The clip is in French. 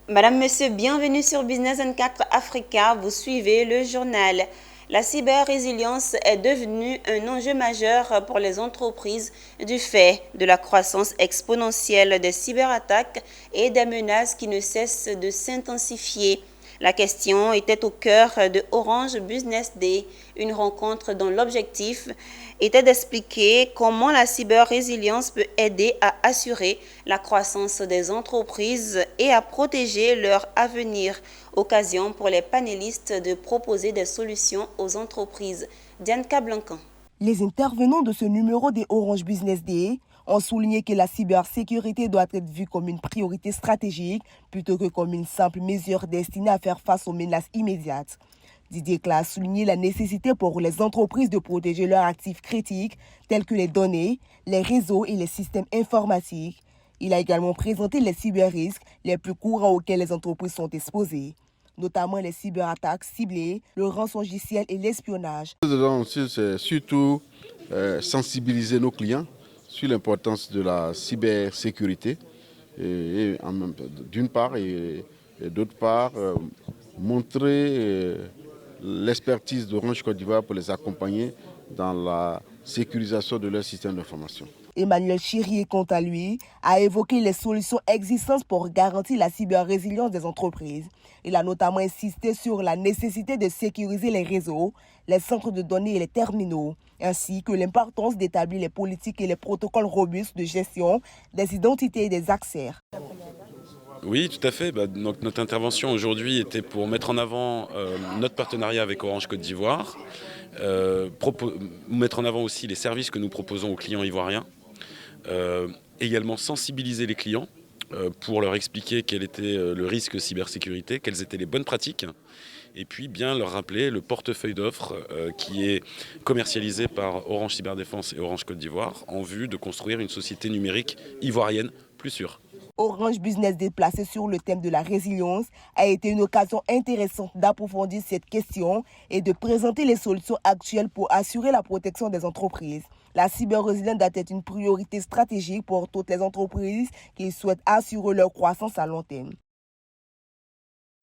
Madame, Monsieur, bienvenue sur Business 24 Africa. Vous suivez le journal. La cyber-résilience est devenue un enjeu majeur pour les entreprises du fait de la croissance exponentielle des cyberattaques et des menaces qui ne cessent de s'intensifier. La question était au cœur de Orange Business Day, une rencontre dont l'objectif était d'expliquer comment la cyber-résilience peut aider à assurer la croissance des entreprises et à protéger leur avenir. Occasion pour les panélistes de proposer des solutions aux entreprises. Diane Cablancan. Les intervenants de ce numéro des Orange Business Day ont souligné que la cybersécurité doit être vue comme une priorité stratégique plutôt que comme une simple mesure destinée à faire face aux menaces immédiates. Didier Clas a souligné la nécessité pour les entreprises de protéger leurs actifs critiques tels que les données, les réseaux et les systèmes informatiques. Il a également présenté les cyberrisques les plus courants auxquels les entreprises sont exposées, notamment les cyberattaques ciblées, le rançongiciel et l'espionnage. C'est surtout sensibiliser nos clients sur l'importance de la cybersécurité, d'une part, et d'autre part, montrer l'expertise d'Orange Côte d'Ivoire pour les accompagner dans la sécurisation de leur système d'information. Emmanuel Chirier, quant à lui, a évoqué les solutions existantes pour garantir la cyber-résilience des entreprises. Il a notamment insisté sur la nécessité de sécuriser les réseaux, les centres de données et les terminaux, ainsi que l'importance d'établir les politiques et les protocoles robustes de gestion des identités et des accès. Oui, tout à fait. Donc, notre intervention aujourd'hui était pour mettre en avant notre partenariat avec Orange Côte d'Ivoire, mettre en avant aussi les services que nous proposons aux clients ivoiriens, également sensibiliser les clients pour leur expliquer quel était le risque cybersécurité, quelles étaient les bonnes pratiques, et puis bien leur rappeler le portefeuille d'offres qui est commercialisé par Orange Cyberdéfense et Orange Côte d'Ivoire en vue de construire une société numérique ivoirienne plus sûre. Orange Business Day placé sur le thème de la résilience a été une occasion intéressante d'approfondir cette question et de présenter les solutions actuelles pour assurer la protection des entreprises. La cyber-résilience doit être une priorité stratégique pour toutes les entreprises qui souhaitent assurer leur croissance à long terme.